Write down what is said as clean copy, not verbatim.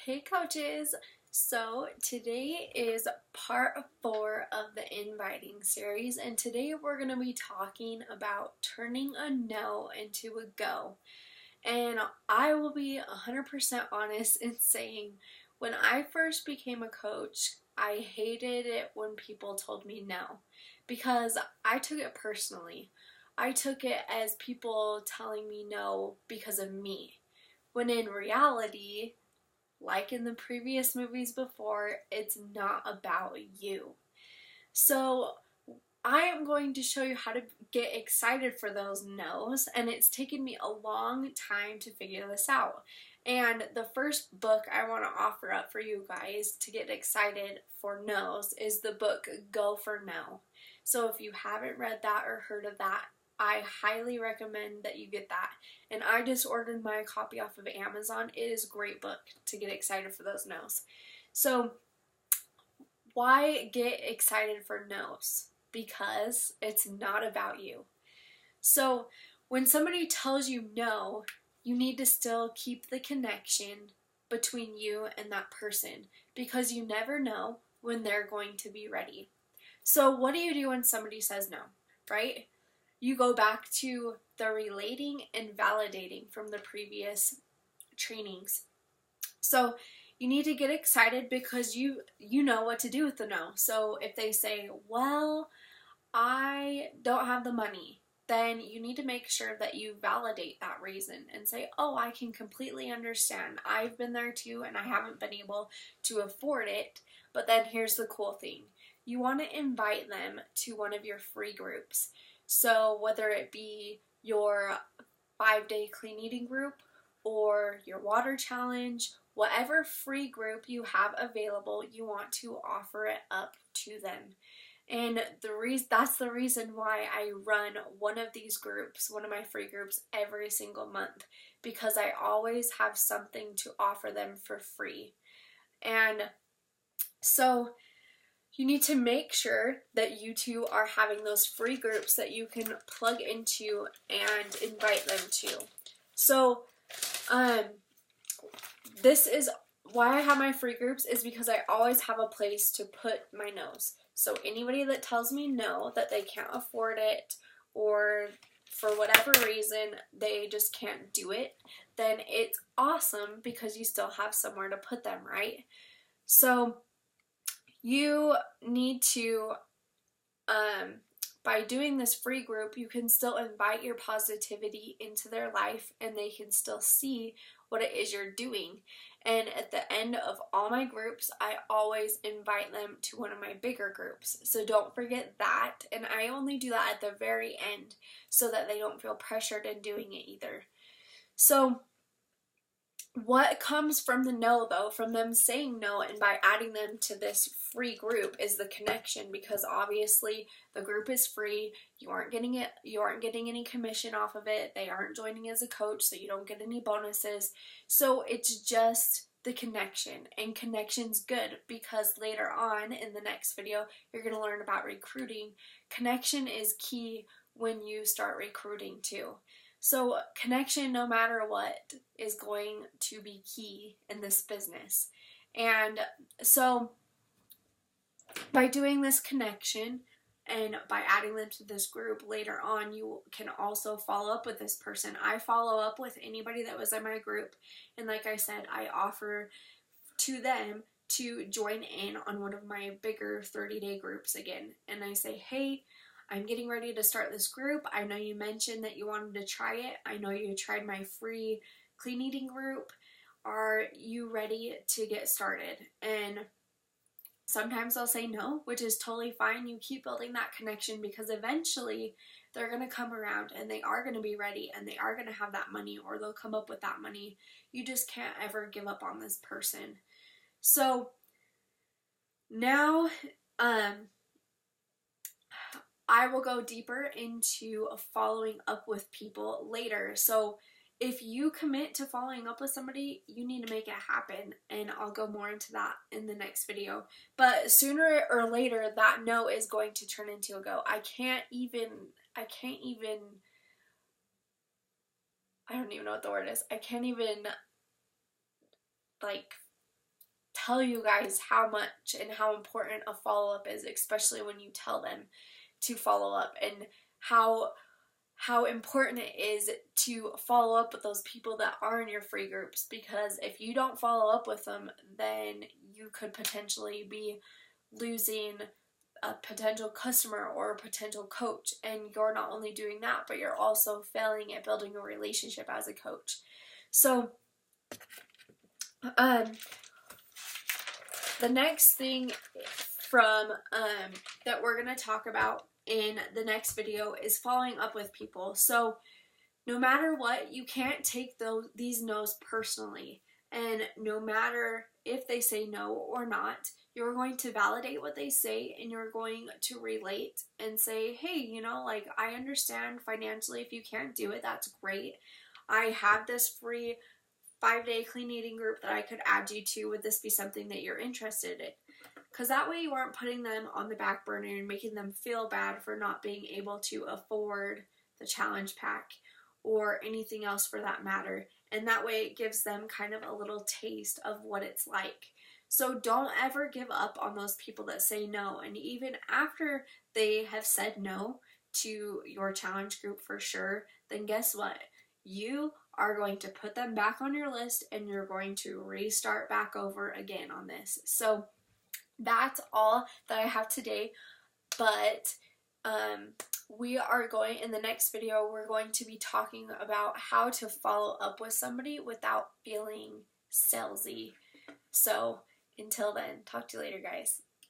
Hey coaches! So today is part 4 of the inviting series, and today we're going to be talking about turning a no into a go. And I will be 100% honest in saying when I first became a coach, I hated it when people told me no because I took it personally. I took it as people telling me no because of me, when in reality, like in the previous movies before, it's not about you. So I am going to show you how to get excited for those no's, and it's taken me a long time to figure this out. And the first book I want to offer up for you guys to get excited for no's is the book Go for No. So if you haven't read that or heard of that, I highly recommend that you get that. And I just ordered my copy off of Amazon. It is a great book to get excited for those no's. So why get excited for no's? Because it's not about you. So when somebody tells you no, you need to still keep the connection between you and that person, because you never know when they're going to be ready. So what do you do when somebody says no, right? You go back to the relating and validating from the previous trainings. So you need to get excited because you know what to do with the no. So if they say, well, I don't have the money, then you need to make sure that you validate that reason and say, oh, I can completely understand. I've been there too and I haven't been able to afford it. But then here's the cool thing. You want to invite them to one of your free groups. So whether it be your 5-day clean eating group or your water challenge, whatever free group you have available, you want to offer it up to them. And that's the reason why I run one of these groups, one of my free groups, every single month, because I always have something to offer them for free. And so you need to make sure that you two are having those free groups that you can plug into and invite them to. So this is why I have my free groups, is because I always have a place to put my no's. So anybody that tells me no, that they can't afford it, or for whatever reason they just can't do it, then it's awesome because you still have somewhere to put them, right? So you need to, by doing this free group, you can still invite your positivity into their life and they can still see what it is you're doing. And at the end of all my groups, I always invite them to one of my bigger groups. So don't forget that. And I only do that at the very end so that they don't feel pressured in doing it either. So what comes from the no, though, from them saying no and by adding them to this free group, is the connection, because obviously the group is free. You aren't getting any commission off of it. They aren't joining as a coach, so you don't get any bonuses. So it's just the connection, and connection's good because later on in the next video you're going to learn about recruiting. Connection is key when you start recruiting too. So connection, no matter what, is going to be key in this business. And so by doing this connection and by adding them to this group later on, you can also follow up with this person. I follow up with anybody that was in my group. And like I said, I offer to them to join in on one of my bigger 30-day groups again. And I say, hey, I'm getting ready to start this group. I know you mentioned that you wanted to try it. I know you tried my free clean eating group. Are you ready to get started? And sometimes they'll say no, which is totally fine. You keep building that connection because eventually they're going to come around and they are going to be ready and they are going to have that money, or they'll come up with that money. You just can't ever give up on this person. So now, I will go deeper into following up with people later. So if you commit to following up with somebody, you need to make it happen, and I'll go more into that in the next video. But sooner or later, that no is going to turn into a go. I don't even know what the word is. I can't even, tell you guys how much and how important a follow-up is, especially when you tell them to follow up, and how important it is to follow up with those people that are in your free groups, because if you don't follow up with them, then you could potentially be losing a potential customer or a potential coach, and you're not only doing that, but you're also failing at building a relationship as a coach. So the next thing from that we're going to talk about in the next video is following up with people. So no matter what, you can't take these no's personally, and no matter if they say no or not, you're going to validate what they say, and you're going to relate and say, hey, you know, like, I understand financially if you can't do it, that's great. I have this free 5-day clean eating group that I could add you to. Would this be something that you're interested in? Because that way you aren't putting them on the back burner and making them feel bad for not being able to afford the challenge pack or anything else for that matter. And that way it gives them kind of a little taste of what it's like. So don't ever give up on those people that say no. And even after they have said no to your challenge group for sure, then guess what? You are going to put them back on your list, and you're going to restart back over again on this. So that's all that I have today, but we are going, in the next video, we're going to be talking about how to follow up with somebody without feeling salesy. So until then, talk to you later, guys.